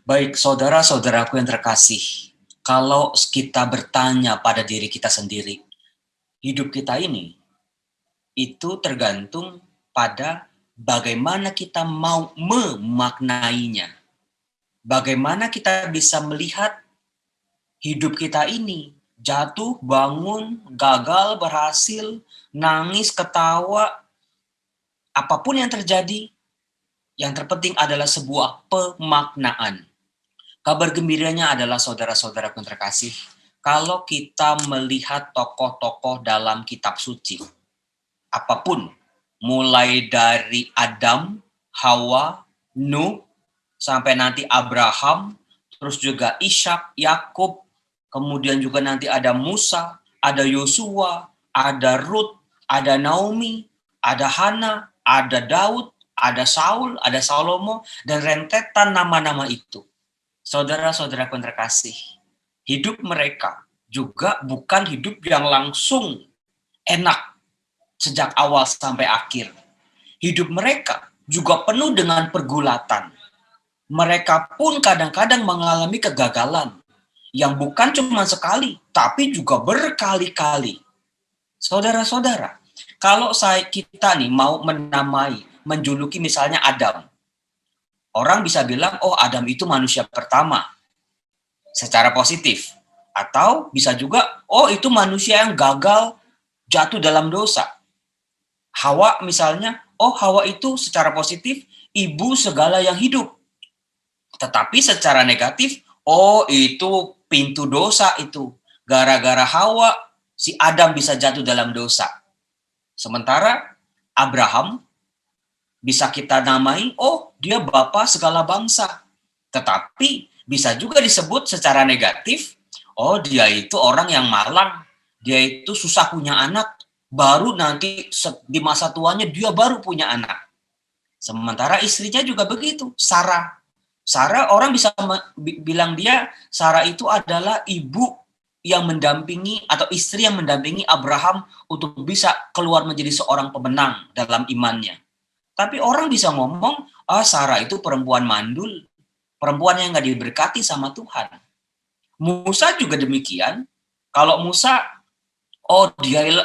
Baik, saudara-saudaraku yang terkasih, kalau kita bertanya pada diri kita sendiri, hidup kita ini itu tergantung pada bagaimana kita mau memaknainya. Bagaimana kita bisa melihat hidup kita ini jatuh, bangun, gagal, berhasil, nangis, ketawa, apapun yang terjadi, yang terpenting adalah sebuah pemaknaan. Kabar gembiranya adalah saudara-saudaraku yang terkasih, kalau kita melihat tokoh-tokoh dalam kitab suci, apapun, mulai dari Adam, Hawa, Nuh, sampai nanti Abraham, terus juga Ishak, Yakub, kemudian juga nanti ada Musa, ada Yosua, ada Ruth, ada Naomi, ada Hana, ada Daud, ada Saul, ada Salomo, dan rentetan nama-nama itu. Saudara-saudaraku yang terkasih, hidup mereka juga bukan hidup yang langsung enak sejak awal sampai akhir. Hidup mereka juga penuh dengan pergulatan. Mereka pun kadang-kadang mengalami kegagalan yang bukan cuma sekali, tapi juga berkali-kali. Saudara-saudara, kalau kita nih mau menamai, menjuluki misalnya Adam, orang bisa bilang, oh Adam itu manusia pertama, secara positif. Atau bisa juga, oh itu manusia yang gagal, jatuh dalam dosa. Hawa misalnya, oh Hawa itu secara positif, ibu segala yang hidup. Tetapi secara negatif, oh itu pintu dosa itu. Gara-gara Hawa, si Adam bisa jatuh dalam dosa. Sementara Abraham bisa kita namai, oh dia bapa segala bangsa. Tetapi bisa juga disebut secara negatif, oh dia itu orang yang malang, dia itu susah punya anak, baru nanti di masa tuanya dia baru punya anak. Sementara istrinya juga begitu, Sarah. Sarah orang bisa bilang dia, Sarah itu adalah ibu yang mendampingi atau istri yang mendampingi Abraham untuk bisa keluar menjadi seorang pemenang dalam imannya. Tapi orang bisa ngomong, Sarah itu perempuan mandul, perempuan yang nggak diberkati sama Tuhan. Musa juga demikian. Kalau Musa, oh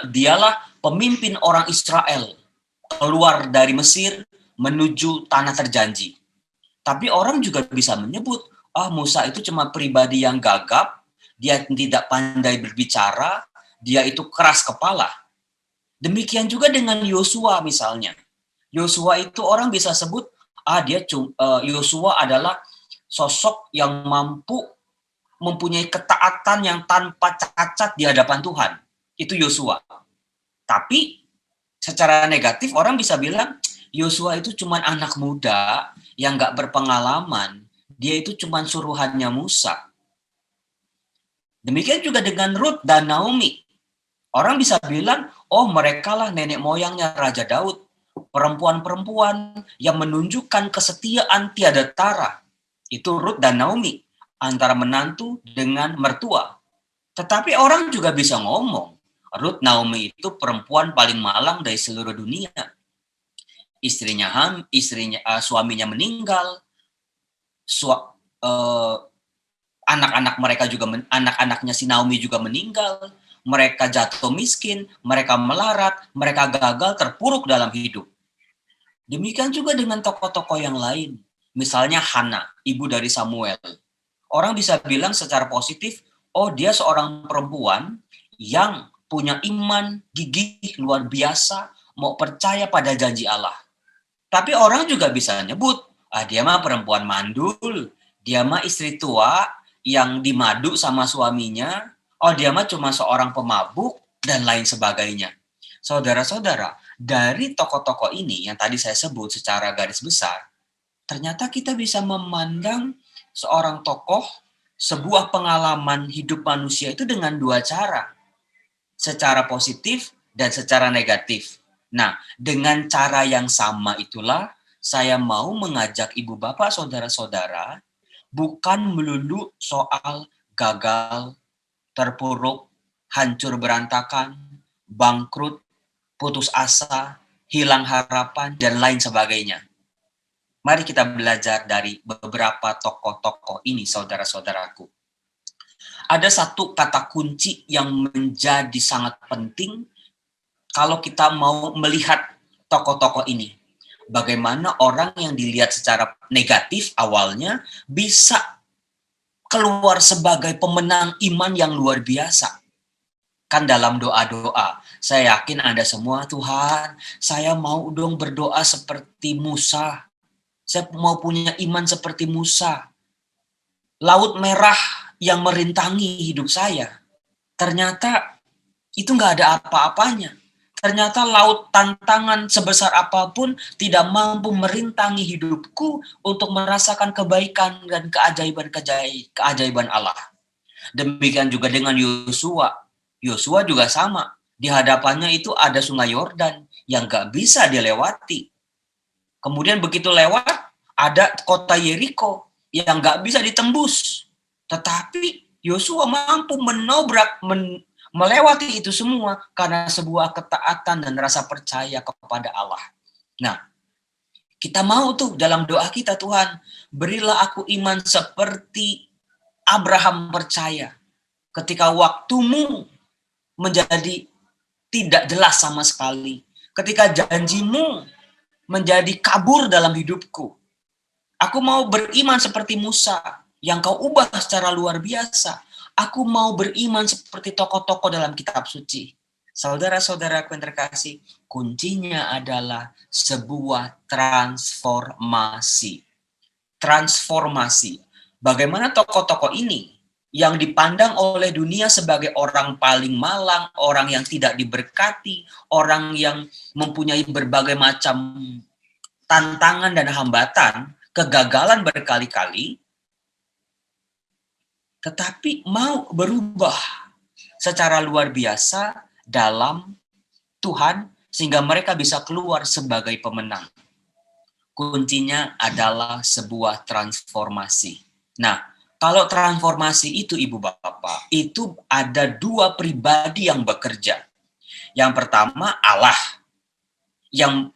dialah pemimpin orang Israel keluar dari Mesir menuju tanah terjanji. Tapi orang juga bisa menyebut, Musa itu cuma pribadi yang gagap, dia tidak pandai berbicara, dia itu keras kepala. Demikian juga dengan Yosua misalnya. Yosua itu orang bisa sebut, Yosua adalah sosok yang mampu mempunyai ketaatan yang tanpa cacat di hadapan Tuhan. Itu Yosua. Tapi secara negatif orang bisa bilang, Yosua itu cuma anak muda yang nggak berpengalaman. Dia itu cuma suruhannya Musa. Demikian juga dengan Ruth dan Naomi. Orang bisa bilang, oh mereka lah nenek moyangnya Raja Daud. Perempuan-perempuan yang menunjukkan kesetiaan tiada tara. Itu Ruth dan Naomi. Antara menantu dengan mertua. Tetapi orang juga bisa ngomong, Ruth Naomi itu perempuan paling malang dari seluruh dunia. Suaminya meninggal, anak-anak mereka juga anak-anaknya si Naomi juga meninggal, mereka jatuh miskin, mereka melarat, mereka gagal, terpuruk dalam hidup. Demikian juga dengan tokoh-tokoh yang lain, misalnya Hana, ibu dari Samuel. Orang bisa bilang secara positif, oh dia seorang perempuan yang punya iman gigih luar biasa, mau percaya pada janji Allah. Tapi orang juga bisa nyebut, dia mah perempuan mandul, dia mah istri tua yang dimadu sama suaminya, oh dia mah cuma seorang pemabuk, dan lain sebagainya. Saudara-saudara, dari tokoh-tokoh ini yang tadi saya sebut secara garis besar, ternyata kita bisa memandang seorang tokoh, sebuah pengalaman hidup manusia itu dengan dua cara. Secara positif dan secara negatif. Nah, dengan cara yang sama itulah saya mau mengajak ibu bapak saudara-saudara bukan melulu soal gagal, terpuruk, hancur berantakan, bangkrut, putus asa, hilang harapan, dan lain sebagainya. Mari kita belajar dari beberapa tokoh-tokoh ini, saudara-saudaraku. Ada satu kata kunci yang menjadi sangat penting kalau kita mau melihat tokoh-tokoh ini. Bagaimana orang yang dilihat secara negatif awalnya bisa keluar sebagai pemenang iman yang luar biasa. Kan dalam doa-doa, saya yakin Anda semua, Tuhan, saya mau dong berdoa seperti Musa. Saya mau punya iman seperti Musa. Laut merah yang merintangi hidup saya. Ternyata itu nggak ada apa-apanya. Ternyata laut tantangan sebesar apapun tidak mampu merintangi hidupku untuk merasakan kebaikan dan keajaiban Allah. Demikian juga dengan Yosua. Yosua juga sama. Di hadapannya itu ada sungai Yordan yang nggak bisa dilewati. Kemudian begitu lewat, ada kota Yeriko yang nggak bisa ditembus. Tetapi Yosua mampu melewati itu semua karena sebuah ketaatan dan rasa percaya kepada Allah. Nah, kita mau tuh dalam doa kita, Tuhan, berilah aku iman seperti Abraham percaya. Ketika waktumu menjadi tidak jelas sama sekali. Ketika janjimu menjadi kabur dalam hidupku. Aku mau beriman seperti Musa yang kau ubah secara luar biasa. Aku mau beriman seperti tokoh-tokoh dalam kitab suci. Saudara-saudaraku yang terkasih, kuncinya adalah sebuah transformasi. Transformasi. Bagaimana tokoh-tokoh ini yang dipandang oleh dunia sebagai orang paling malang, orang yang tidak diberkati, orang yang mempunyai berbagai macam tantangan dan hambatan, kegagalan berkali-kali, tetapi mau berubah secara luar biasa dalam Tuhan sehingga mereka bisa keluar sebagai pemenang. Kuncinya adalah sebuah transformasi. Nah, kalau transformasi itu Ibu Bapak, itu ada dua pribadi yang bekerja. Yang pertama Allah yang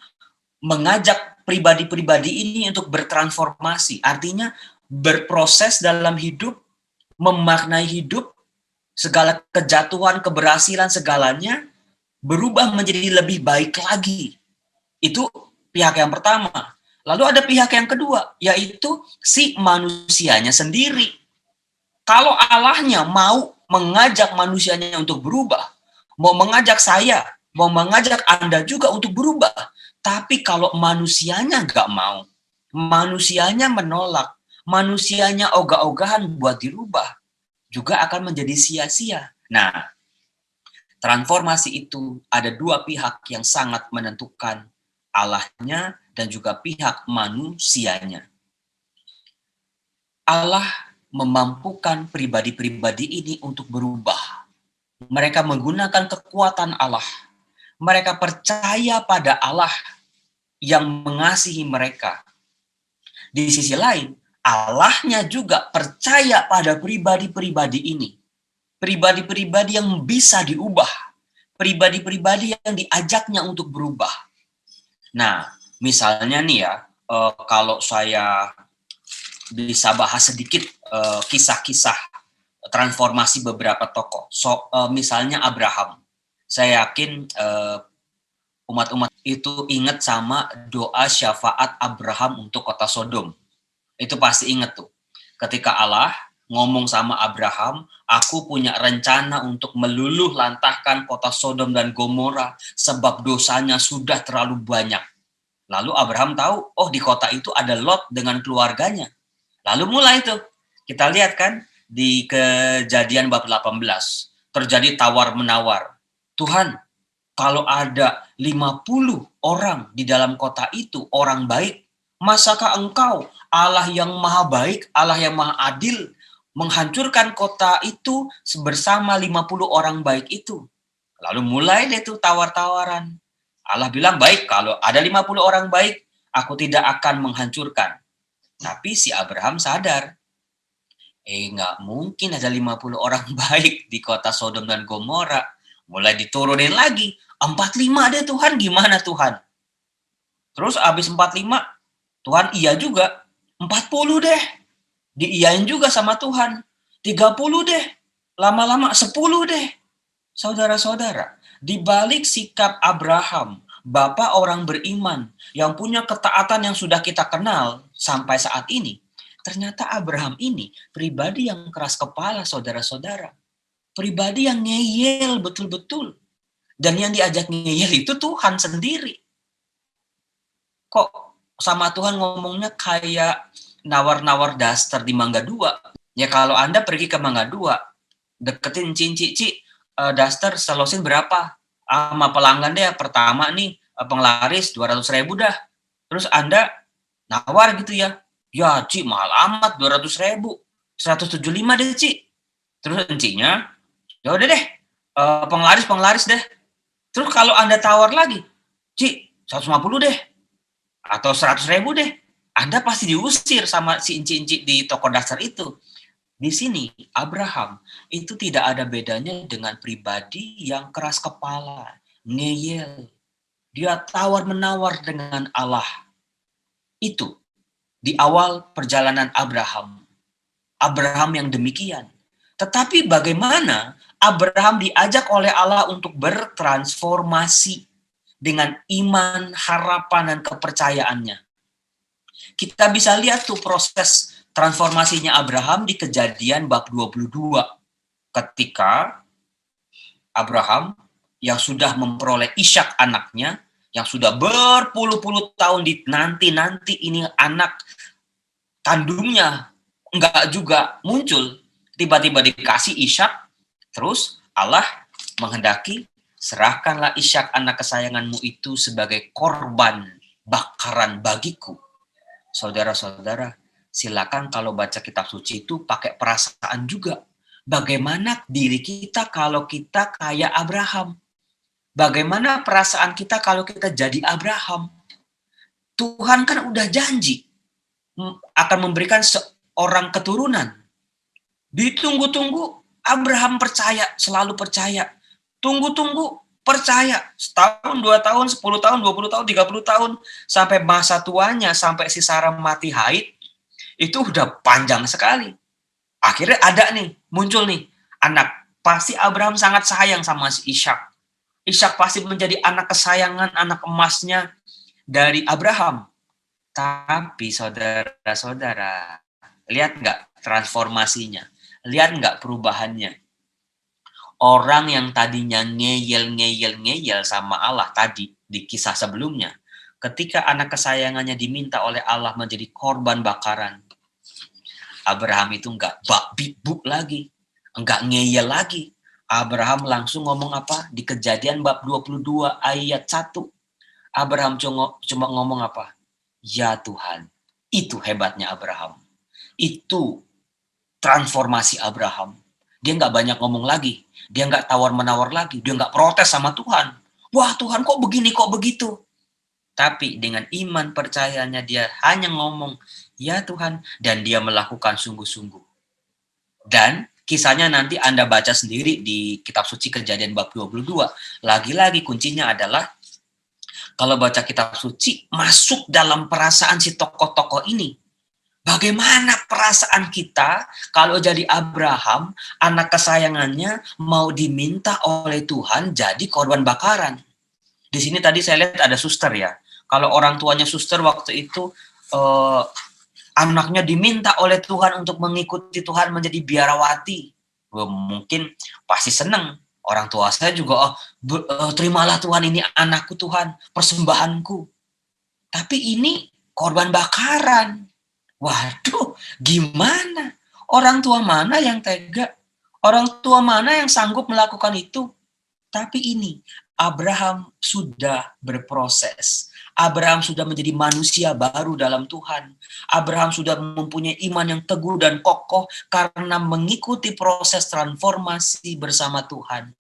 mengajak pribadi-pribadi ini untuk bertransformasi. Artinya berproses dalam hidup, memaknai hidup, segala kejatuhan, keberhasilan, segalanya berubah menjadi lebih baik lagi. Itu pihak yang pertama. Lalu ada pihak yang kedua, yaitu si manusianya sendiri. Kalau Allahnya mau mengajak manusianya untuk berubah, mau mengajak saya, mau mengajak Anda juga untuk berubah. Tapi kalau manusianya nggak mau, manusianya menolak, manusianya ogah-ogahan buat dirubah, juga akan menjadi sia-sia. Nah, transformasi itu ada dua pihak yang sangat menentukan, Allahnya dan juga pihak manusianya. Allah memampukan pribadi-pribadi ini untuk berubah. Mereka menggunakan kekuatan Allah. Mereka percaya pada Allah yang mengasihi mereka. Di sisi lain, Allahnya juga percaya pada pribadi-pribadi ini. Pribadi-pribadi yang bisa diubah. Pribadi-pribadi yang diajaknya untuk berubah. Nah, misalnya nih ya, kalau saya bisa bahas sedikit kisah-kisah transformasi beberapa tokoh. Misalnya Abraham. Saya yakin umat-umat itu ingat sama doa syafaat Abraham untuk kota Sodom. Itu pasti ingat tuh. Ketika Allah ngomong sama Abraham, aku punya rencana untuk meluluh lantahkan kota Sodom dan Gomora sebab dosanya sudah terlalu banyak. Lalu Abraham tahu, oh di kota itu ada Lot dengan keluarganya. Lalu mulai tuh, kita lihat kan di Kejadian bab 18, terjadi tawar-menawar. Tuhan, kalau ada 50 orang di dalam kota itu, orang baik, masakah engkau, Allah yang maha baik, Allah yang maha adil, menghancurkan kota itu bersama 50 orang baik itu? Lalu mulai deh tuh tawar-tawaran. Allah bilang, baik, kalau ada 50 orang baik, aku tidak akan menghancurkan. Tapi si Abraham sadar, nggak mungkin ada 50 orang baik di kota Sodom dan Gomora. Mulai diturunin lagi, 45 deh Tuhan, gimana Tuhan? Terus habis 45, Tuhan iya juga. 40 deh. Diiyain juga sama Tuhan. 30 deh. Lama-lama 10 deh. Saudara-saudara, di balik sikap Abraham, bapak orang beriman yang punya ketaatan yang sudah kita kenal sampai saat ini, ternyata Abraham ini pribadi yang keras kepala, saudara-saudara. Pribadi yang ngeyel betul-betul. Dan yang diajak ngeyel itu Tuhan sendiri. Kok sama Tuhan ngomongnya kayak nawar-nawar daster di Mangga 2. Ya kalau Anda pergi ke Mangga 2, deketin Cici, daster selosin berapa? Sama pelanggan deh, pertama nih penglaris 200.000 dah. Terus Anda nawar gitu ya. Ya Ci, mahal amat 200.000. 175 deh Ci. Terus encinya, ya udah deh, penglaris deh. Terus kalau Anda tawar lagi, Ci, 150 deh. Atau 100.000 deh. Anda pasti diusir sama si inci-inci di toko dasar itu. Di sini, Abraham itu tidak ada bedanya dengan pribadi yang keras kepala, ngeyel. Dia tawar-menawar dengan Allah. Itu di awal perjalanan Abraham. Abraham yang demikian. Tetapi bagaimana Abraham diajak oleh Allah untuk bertransformasi dengan iman, harapan, dan kepercayaannya. Kita bisa lihat tuh proses transformasinya Abraham di Kejadian bab 22. Ketika Abraham yang sudah memperoleh Ishak anaknya, yang sudah berpuluh-puluh tahun nanti ini anak kandungnya enggak juga muncul, tiba-tiba dikasih Ishak, terus Allah menghendaki, serahkanlah Ishak anak kesayanganmu itu sebagai korban bakaran bagiku. Saudara-saudara, silakan kalau baca kitab suci itu pakai perasaan juga. Bagaimana diri kita kalau kita kayak Abraham? Bagaimana perasaan kita kalau kita jadi Abraham? Tuhan kan udah janji akan memberikan seorang keturunan. Ditunggu-tunggu, Abraham percaya, selalu percaya. Tunggu-tunggu, percaya. Setahun, 2 tahun, 10 tahun, 20 tahun, 30 tahun. Sampai masa tuanya, sampai si Sarah mati haid, itu udah panjang sekali. Akhirnya ada nih, muncul nih, anak. Pasti Abraham sangat sayang sama si Ishak. Ishak pasti menjadi anak kesayangan, anak emasnya dari Abraham. Tapi saudara-saudara, lihat nggak transformasinya? Lihat nggak perubahannya? Orang yang tadinya ngeyel sama Allah tadi di kisah sebelumnya, ketika anak kesayangannya diminta oleh Allah menjadi korban bakaran, Abraham itu nggak bak-bik-buk lagi, nggak ngeyel lagi. Abraham langsung ngomong apa? Di Kejadian bab 22 ayat 1. Abraham cuma ngomong apa? Ya Tuhan. Itu hebatnya Abraham. Itu transformasi Abraham. Dia nggak banyak ngomong lagi. Dia nggak tawar-menawar lagi. Dia nggak protes sama Tuhan. Wah Tuhan kok begini, kok begitu. Tapi dengan iman percayanya dia hanya ngomong, ya Tuhan. Dan dia melakukan sungguh-sungguh. Dan kisahnya nanti Anda baca sendiri di kitab suci Kejadian bab 22. Lagi-lagi kuncinya adalah kalau baca kitab suci masuk dalam perasaan si tokoh-tokoh ini. Bagaimana perasaan kita kalau jadi Abraham, anak kesayangannya mau diminta oleh Tuhan jadi korban bakaran. Di sini tadi saya lihat ada suster ya. Kalau orang tuanya suster waktu itu anaknya diminta oleh Tuhan untuk mengikuti Tuhan menjadi biarawati. Mungkin pasti senang. Orang tua saya juga, terimalah Tuhan, ini anakku Tuhan, persembahanku. Tapi ini korban bakaran. Waduh, gimana? Orang tua mana yang tega? Orang tua mana yang sanggup melakukan itu? Tapi ini, Abraham sudah berproses. Abraham sudah menjadi manusia baru dalam Tuhan. Abraham sudah mempunyai iman yang teguh dan kokoh karena mengikuti proses transformasi bersama Tuhan.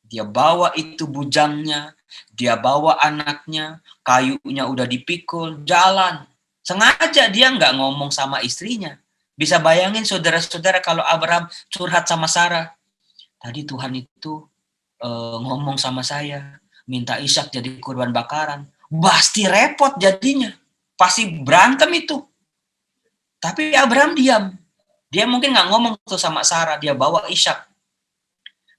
Dia bawa itu bujangnya, dia bawa anaknya, kayunya udah dipikul, jalan. Sengaja dia nggak ngomong sama istrinya. Bisa bayangin saudara-saudara kalau Abraham curhat sama Sarah. Tadi Tuhan itu ngomong sama saya, minta Ishak jadi kurban bakaran. Pasti repot jadinya. pasti berantem itu. Tapi Abraham diam. Dia mungkin nggak ngomong tuh sama Sarah, dia bawa Ishak.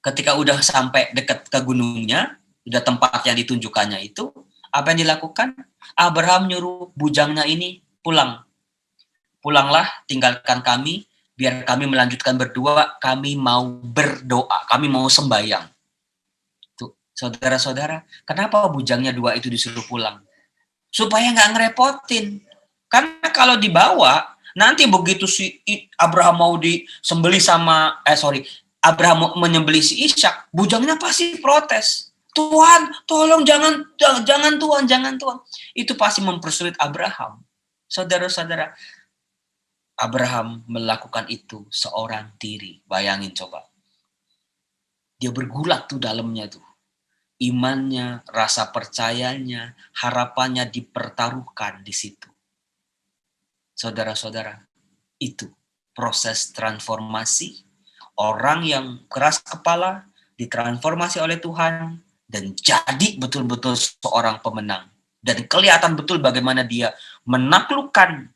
Ketika udah sampai dekat ke gunungnya, udah tempat yang ditunjukkannya itu, apa yang dilakukan? Abraham nyuruh bujangnya ini pulang. Pulanglah, tinggalkan kami, biar kami melanjutkan berdua, kami mau berdoa, kami mau sembahyang. Tuh, saudara-saudara, kenapa bujangnya dua itu disuruh pulang? Supaya nggak ngerepotin. Karena kalau dibawa, nanti begitu si Abraham mau disembeli sama, Abraham mau menyembeli si Ishak, bujangnya pasti protes. Tuhan, tolong jangan Tuhan, jangan Tuhan. Itu pasti mempersulit Abraham. Saudara-saudara, Abraham melakukan itu seorang diri. Bayangin coba. Dia bergulat tuh dalamnya tuh. Imannya, rasa percayanya, harapannya dipertaruhkan di situ. Saudara-saudara, itu proses transformasi. Orang yang keras kepala ditransformasi oleh Tuhan dan jadi betul-betul seorang pemenang. Dan kelihatan betul bagaimana dia menaklukkan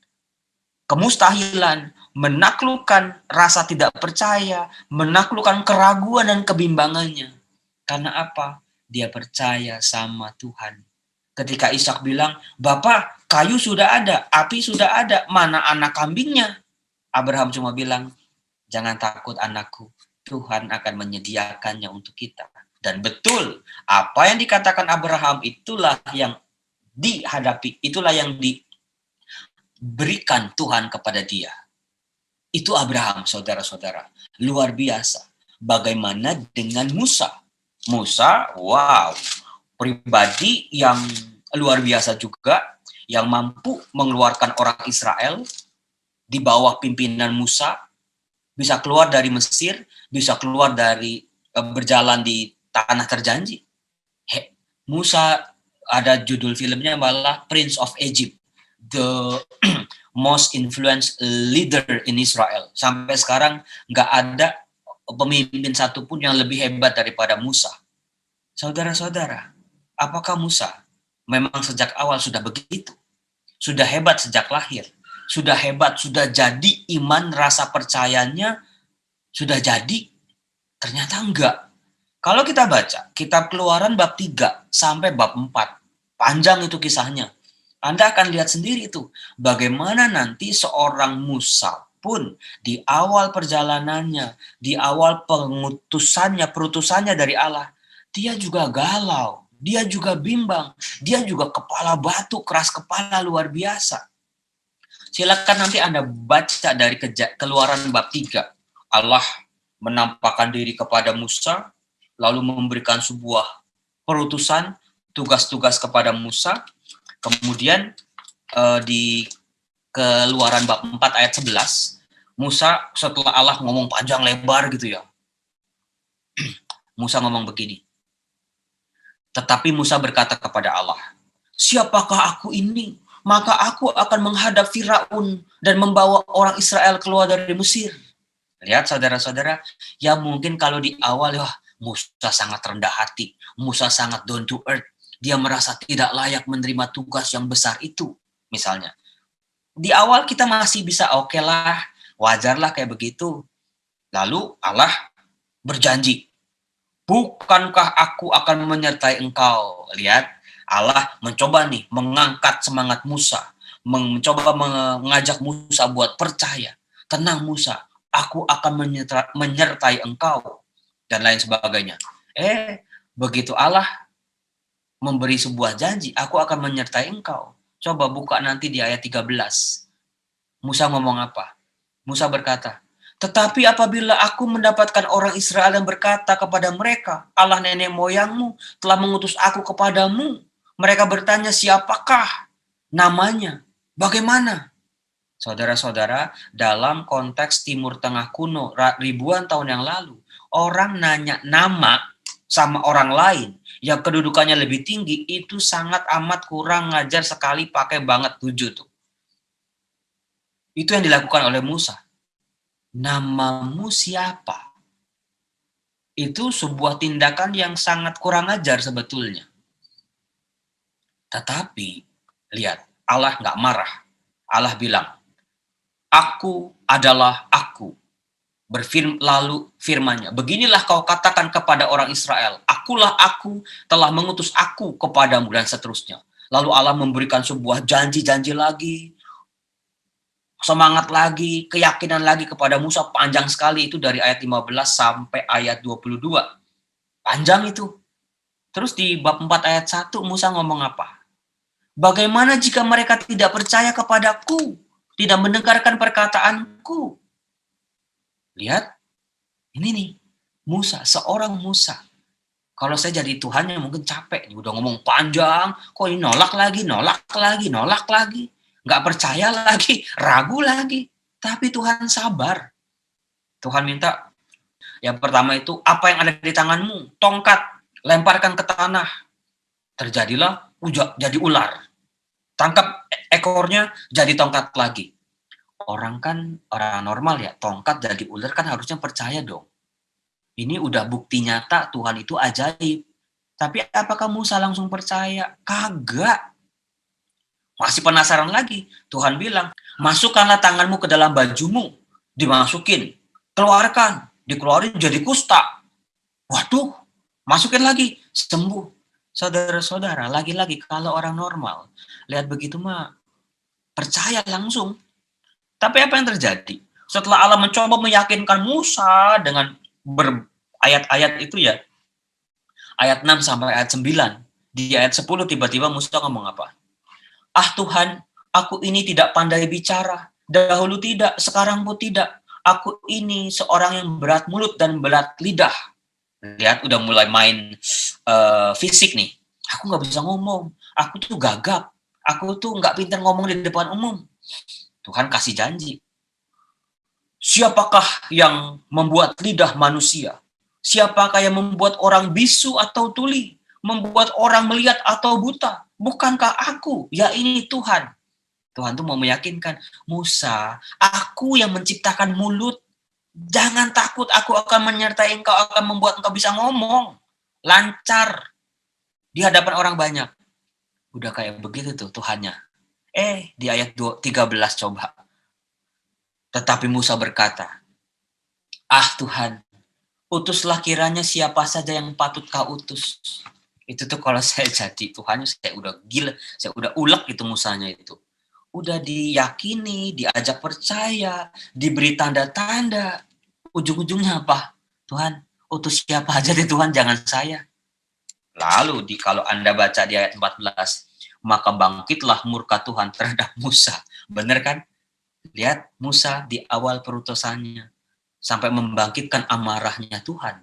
kemustahilan, menaklukkan rasa tidak percaya, menaklukkan keraguan dan kebimbangannya. Karena apa? Dia percaya sama Tuhan. Ketika Ishak bilang, Bapak, kayu sudah ada, api sudah ada, mana anak kambingnya? Abraham cuma bilang, jangan takut anakku, Tuhan akan menyediakannya untuk kita. Dan betul, apa yang dikatakan Abraham itulah yang dihadapi, itulah yang diberikan Tuhan kepada dia. Itu Abraham, saudara-saudara. Luar biasa. Bagaimana dengan Musa? Musa, wow, pribadi yang luar biasa juga, yang mampu mengeluarkan orang Israel di bawah pimpinan Musa, bisa keluar dari Mesir, bisa keluar dari berjalan di tanah terjanji. Musa, ada judul filmnya malah Prince of Egypt, the most influential leader in Israel. Sampai sekarang nggak ada pemimpin satupun yang lebih hebat daripada Musa. Saudara-saudara, apakah Musa memang sejak awal sudah begitu? Sudah hebat sejak lahir? Sudah hebat, sudah jadi iman, rasa percayanya sudah jadi? Ternyata enggak. Kalau kita baca kitab Keluaran bab 3 sampai bab 4, panjang itu kisahnya. Anda akan lihat sendiri itu bagaimana nanti seorang Musa pun di awal perjalanannya, di awal perutusannya dari Allah, dia juga galau, dia juga bimbang, dia juga kepala batu, keras kepala luar biasa. Silakan nanti Anda baca dari Keluaran bab 3. Allah menampakkan diri kepada Musa, lalu memberikan sebuah perutusan, tugas-tugas kepada Musa. Kemudian di Keluaran bab 4 ayat 11, Musa setelah Allah ngomong panjang lebar gitu ya, Musa ngomong begini, tetapi Musa berkata kepada Allah, siapakah aku ini? Maka aku akan menghadap Firaun dan membawa orang Israel keluar dari Mesir. Lihat saudara-saudara, ya mungkin kalau di awal ya Musa sangat rendah hati, Musa sangat down to earth, dia merasa tidak layak menerima tugas yang besar itu, misalnya. Di awal kita masih bisa oke lah, wajarlah kayak begitu. Lalu Allah berjanji, bukankah aku akan menyertai engkau? Lihat, Allah mencoba nih mengangkat semangat Musa, mencoba mengajak Musa buat percaya. Tenang Musa, aku akan menyertai engkau, dan lain sebagainya. Begitu Allah memberi sebuah janji, aku akan menyertai engkau. Coba buka nanti di ayat 13. Musa ngomong apa? Musa berkata, tetapi apabila aku mendapatkan orang Israel yang berkata kepada mereka, Allah nenek moyangmu telah mengutus aku kepadamu. Mereka bertanya, siapakah namanya? Bagaimana? Saudara-saudara, dalam konteks Timur Tengah kuno, ribuan tahun yang lalu, orang nanya nama sama orang lain yang kedudukannya lebih tinggi, itu sangat amat kurang ngajar sekali, pakai banget 7 tuh. Itu yang dilakukan oleh Musa. Namamu siapa? Itu sebuah tindakan yang sangat kurang ajar sebetulnya. Tetapi, lihat, Allah nggak marah. Allah bilang, "Aku adalah aku." Lalu firman-Nya, "Beginilah kau katakan kepada orang Israel, akulah aku, telah mengutus aku kepadamu," dan seterusnya. Lalu Allah memberikan sebuah janji-janji lagi, semangat lagi, keyakinan lagi kepada Musa, panjang sekali itu dari ayat 15 sampai ayat 22. Panjang itu. Terus di bab 4 ayat 1 Musa ngomong apa? "Bagaimana jika mereka tidak percaya kepadaku, tidak mendengarkan perkataanku?" Lihat, ini nih, Musa, seorang Musa. Kalau saya jadi Tuhannya mungkin capek nih, udah ngomong panjang, kok ini nolak lagi, nolak lagi, nolak lagi. Nggak percaya lagi, ragu lagi. Tapi Tuhan sabar. Tuhan minta, yang pertama itu, apa yang ada di tanganmu? Tongkat, lemparkan ke tanah. Terjadilah jadi ular. Tangkap ekornya, jadi tongkat lagi. Orang kan, orang normal ya, tongkat jadi ular kan harusnya percaya dong. Ini udah bukti nyata Tuhan itu ajaib. Tapi apakah Musa langsung percaya? Kagak. Masih penasaran lagi. Tuhan bilang, "Masukkanlah tanganmu ke dalam bajumu." Dimasukin. "Keluarkan." Dikeluarin jadi kusta. Waduh, masukin lagi. Sembuh. Saudara-saudara, lagi-lagi kalau orang normal, lihat begitu mah percaya langsung. Tapi apa yang terjadi? Setelah Allah mencoba meyakinkan Musa dengan ayat-ayat itu ya, ayat 6 sampai ayat 9. Di ayat 10 tiba-tiba Musa ngomong apa? "Ah Tuhan, aku ini tidak pandai bicara. Dahulu tidak, sekarang pun tidak. Aku ini seorang yang berat mulut dan berat lidah." Lihat, udah mulai main fisik nih. Aku nggak bisa ngomong. Aku tuh gagap. Aku tuh nggak pintar ngomong di depan umum. Tuhan kasih janji. "Siapakah yang membuat lidah manusia? Siapakah yang membuat orang bisu atau tuli? Membuat orang melihat atau buta? Bukankah aku? Ya ini Tuhan." Tuhan tuh mau meyakinkan, "Musa, aku yang menciptakan mulut. Jangan takut, aku akan menyertai engkau, akan membuat engkau bisa ngomong. Lancar di hadapan orang banyak." Udah kayak begitu tuh Tuhannya. Di ayat 13 coba. Tetapi Musa berkata, "Ah Tuhan, utuslah kiranya siapa saja yang patut kau utus." Itu tuh kalau saya jadi Tuhannya, saya udah gila, saya udah ulek itu Musanya itu. Udah diyakini, diajak percaya, diberi tanda-tanda. Ujung-ujungnya apa? "Tuhan, utus siapa aja deh Tuhan, jangan saya." Lalu kalau Anda baca di ayat 14, maka bangkitlah murka Tuhan terhadap Musa. Benar kan? Lihat Musa di awal perutusannya sampai membangkitkan amarahnya Tuhan.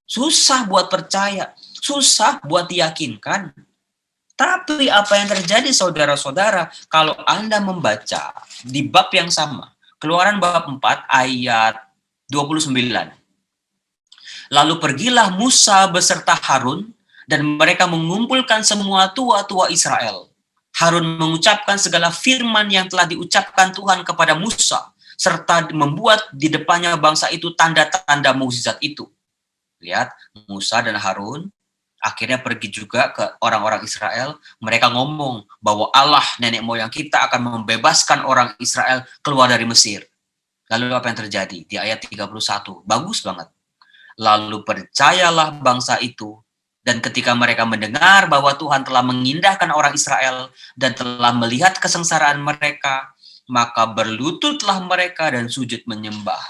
Susah buat percaya, susah buat diyakinkan. Tapi apa yang terjadi saudara-saudara kalau Anda membaca di bab yang sama, Keluaran bab 4 ayat 29. "Lalu pergilah Musa beserta Harun dan mereka mengumpulkan semua tua-tua Israel. Harun mengucapkan segala firman yang telah diucapkan Tuhan kepada Musa, serta membuat di depannya bangsa itu tanda-tanda mukjizat itu." Lihat, Musa dan Harun akhirnya pergi juga ke orang-orang Israel. Mereka ngomong bahwa Allah nenek moyang kita akan membebaskan orang Israel keluar dari Mesir. Lalu apa yang terjadi? Di ayat 31, bagus banget. "Lalu percayalah bangsa itu, dan ketika mereka mendengar bahwa Tuhan telah mengindahkan orang Israel dan telah melihat kesengsaraan mereka, maka berlututlah mereka dan sujud menyembah."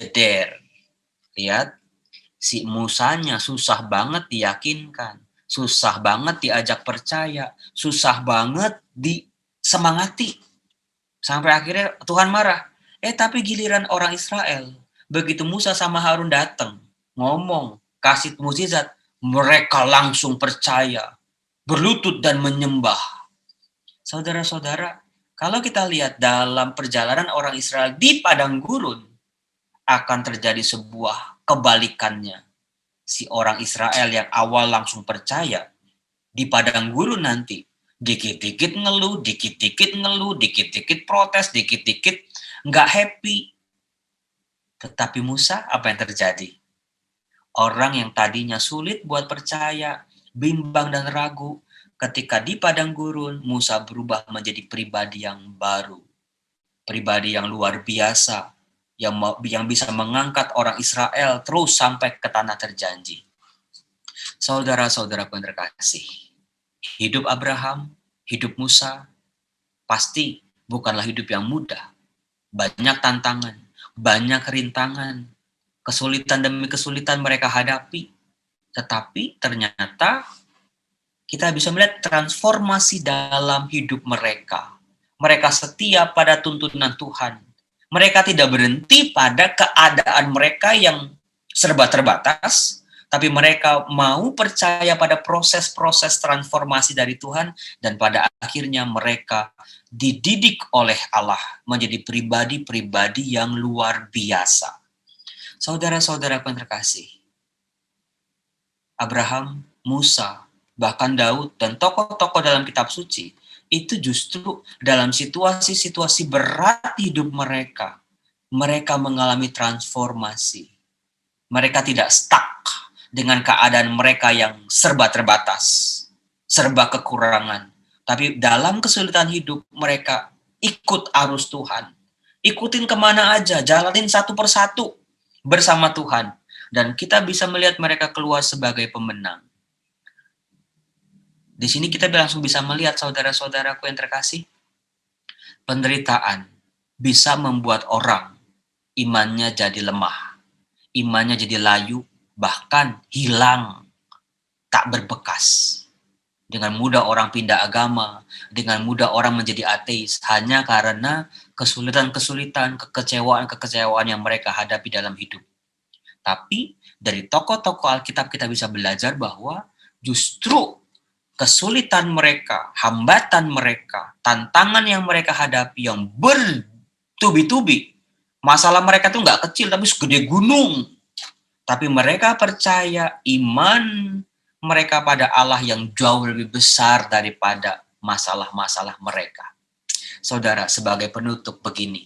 Jeder. Lihat, si Musanya susah banget diyakinkan, susah banget diajak percaya, susah banget disemangati. Sampai akhirnya Tuhan marah. Tapi giliran orang Israel, begitu Musa sama Harun datang, ngomong, kasih mukjizat, mereka langsung percaya, berlutut dan menyembah. Saudara-saudara, kalau kita lihat dalam perjalanan orang Israel di padang gurun, akan terjadi sebuah kebalikannya. Si orang Israel yang awal langsung percaya, di padang gurun nanti dikit-dikit ngeluh, dikit-dikit ngeluh, dikit-dikit protes, dikit-dikit nggak happy. Tetapi Musa, apa yang terjadi? Orang yang tadinya sulit buat percaya, bimbang dan ragu, ketika di padang gurun Musa berubah menjadi pribadi yang baru, pribadi yang luar biasa, yang bisa mengangkat orang Israel terus sampai ke tanah terjanji. Saudara-saudaraku yang terkasih, hidup Abraham, hidup Musa, pasti bukanlah hidup yang mudah. Banyak tantangan, banyak rintangan, kesulitan demi kesulitan mereka hadapi. Tetapi ternyata kita bisa melihat transformasi dalam hidup mereka. Mereka setia pada tuntunan Tuhan. Mereka tidak berhenti pada keadaan mereka yang serba terbatas, tapi mereka mau percaya pada proses-proses transformasi dari Tuhan, dan pada akhirnya mereka dididik oleh Allah menjadi pribadi-pribadi yang luar biasa. Saudara-saudara yang terkasih, Abraham, Musa, bahkan Daud, dan tokoh-tokoh dalam kitab suci, itu justru dalam situasi-situasi berat hidup mereka, mereka mengalami transformasi. Mereka tidak stuck dengan keadaan mereka yang serba terbatas, serba kekurangan. Tapi dalam kesulitan hidup, mereka ikut arus Tuhan. Ikutin kemana aja, jalanin satu persatu bersama Tuhan. Dan kita bisa melihat mereka keluar sebagai pemenang. Di sini kita langsung bisa melihat, saudara-saudaraku yang terkasih, penderitaan bisa membuat orang imannya jadi lemah, imannya jadi layu, bahkan hilang, tak berbekas. Dengan mudah orang pindah agama, dengan mudah orang menjadi ateis, hanya karena kesulitan-kesulitan, kekecewaan-kekecewaan yang mereka hadapi dalam hidup. Tapi dari tokoh-tokoh Alkitab kita bisa belajar bahwa justru kesulitan mereka, hambatan mereka, tantangan yang mereka hadapi yang bertubi-tubi, masalah mereka tuh nggak kecil tapi segede gunung. Tapi mereka percaya iman mereka pada Allah yang jauh lebih besar daripada masalah-masalah mereka. Saudara, sebagai penutup begini,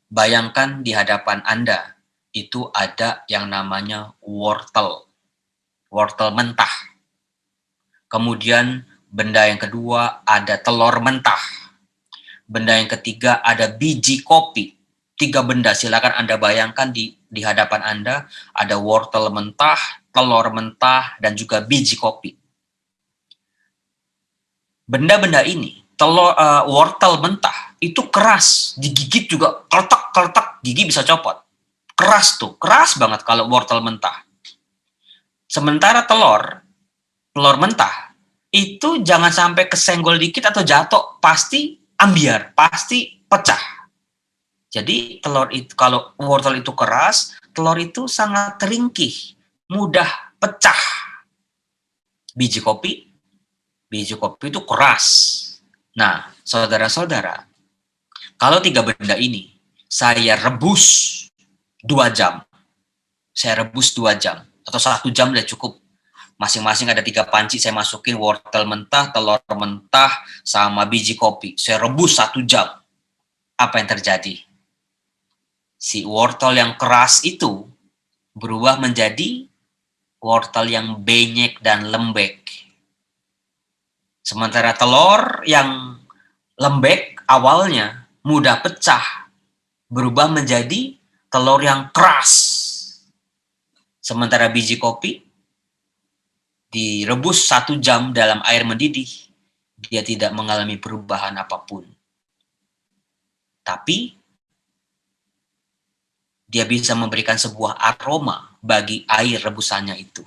bayangkan di hadapan Anda itu ada yang namanya wortel mentah. Kemudian benda yang kedua ada telur mentah. Benda yang ketiga ada biji kopi. 3 benda, silakan Anda bayangkan di hadapan Anda ada wortel mentah, telur mentah, dan juga biji kopi. Benda-benda ini, wortel mentah itu keras, digigit juga keletak, gigi bisa copot. Keras tuh, keras banget kalau wortel mentah. Sementara telur mentah itu jangan sampai kesenggol dikit atau jatuh, pasti ambiar, pasti pecah. Jadi telur itu, kalau wortel itu keras, telur itu sangat ringkih, mudah pecah. Biji kopi itu keras. Nah, saudara-saudara, kalau 3 benda ini saya rebus 2 jam, saya rebus 2 jam, atau 1 jam udah cukup. Masing-masing ada 3 panci, saya masukin wortel mentah, telur mentah, sama biji kopi. Saya rebus 1 jam. Apa yang terjadi? Si wortel yang keras itu berubah menjadi wortel yang benyek dan lembek. Sementara telur yang lembek awalnya mudah pecah, berubah menjadi telur yang keras. Sementara biji kopi direbus 1 jam dalam air mendidih, dia tidak mengalami perubahan apapun. Tapi dia bisa memberikan sebuah aroma bagi air rebusannya itu.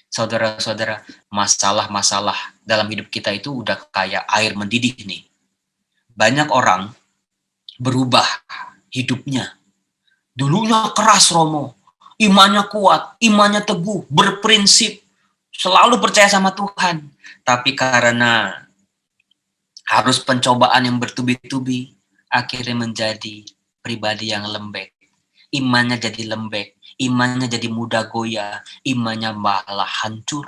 Saudara-saudara, masalah-masalah dalam hidup kita itu udah kayak air mendidih nih. Banyak orang berubah hidupnya. Dulunya keras Romo, imannya kuat, imannya teguh, berprinsip, selalu percaya sama Tuhan. Tapi karena harus pencobaan yang bertubi-tubi, akhirnya menjadi pribadi yang lembek. Imannya jadi lembek, imannya jadi mudah goyah, imannya malah hancur.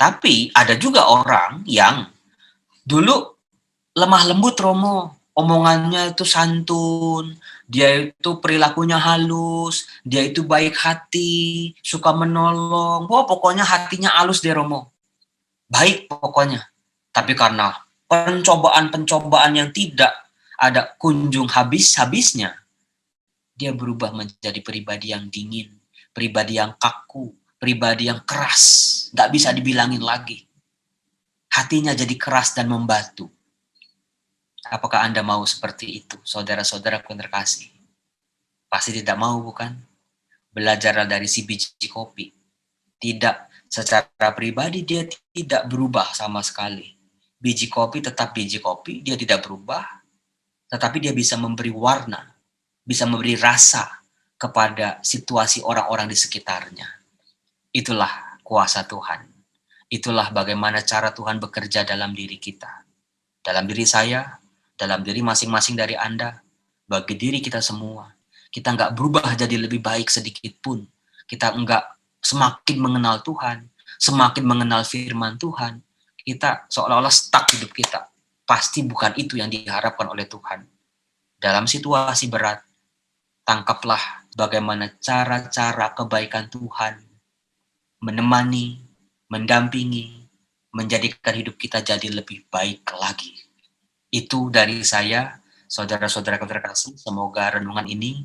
Tapi ada juga orang yang dulu lemah lembut Romo, omongannya itu santun, dia itu perilakunya halus, dia itu baik hati, suka menolong. Wah, pokoknya hatinya halus deh Romo. baik pokoknya. Tapi karena pencobaan-pencobaan yang tidak ada kunjung habis-habisnya, dia berubah menjadi pribadi yang dingin, pribadi yang kaku, pribadi yang keras, nggak bisa dibilangin lagi. Hatinya jadi keras dan membatu. Apakah Anda mau seperti itu, saudara-saudaraku yang terkasih? Pasti tidak mau, bukan? Belajarlah dari si biji kopi. Tidak, secara pribadi dia tidak berubah sama sekali. Biji kopi tetap biji kopi, dia tidak berubah, tetapi dia bisa memberi warna, bisa memberi rasa kepada situasi orang-orang di sekitarnya. Itulah kuasa Tuhan. Itulah bagaimana cara Tuhan bekerja dalam diri kita. Dalam diri saya, dalam diri masing-masing dari Anda, bagi diri kita semua. Kita nggak berubah jadi lebih baik sedikit pun. Kita nggak semakin mengenal Tuhan, semakin mengenal firman Tuhan. Kita seolah-olah stuck hidup kita. Pasti bukan itu yang diharapkan oleh Tuhan. Dalam situasi berat, tangkaplah bagaimana cara-cara kebaikan Tuhan menemani, mendampingi, menjadikan hidup kita jadi lebih baik lagi. Itu dari saya, saudara-saudara terkasih. Semoga renungan ini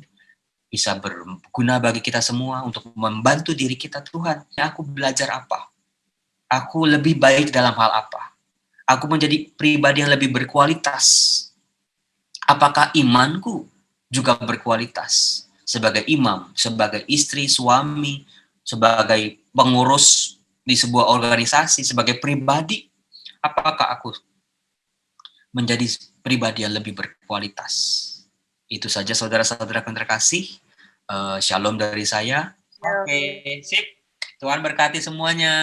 bisa berguna bagi kita semua untuk membantu diri kita. Tuhan, aku belajar apa? Aku lebih baik dalam hal apa? Aku menjadi pribadi yang lebih berkualitas. Apakah imanku juga berkualitas? Sebagai imam, sebagai istri, suami, sebagai pengurus di sebuah organisasi, sebagai pribadi, apakah aku menjadi pribadi yang lebih berkualitas? Itu saja saudara-saudara yang terkasih. Shalom dari saya. Oke, sip. Tuhan berkati semuanya.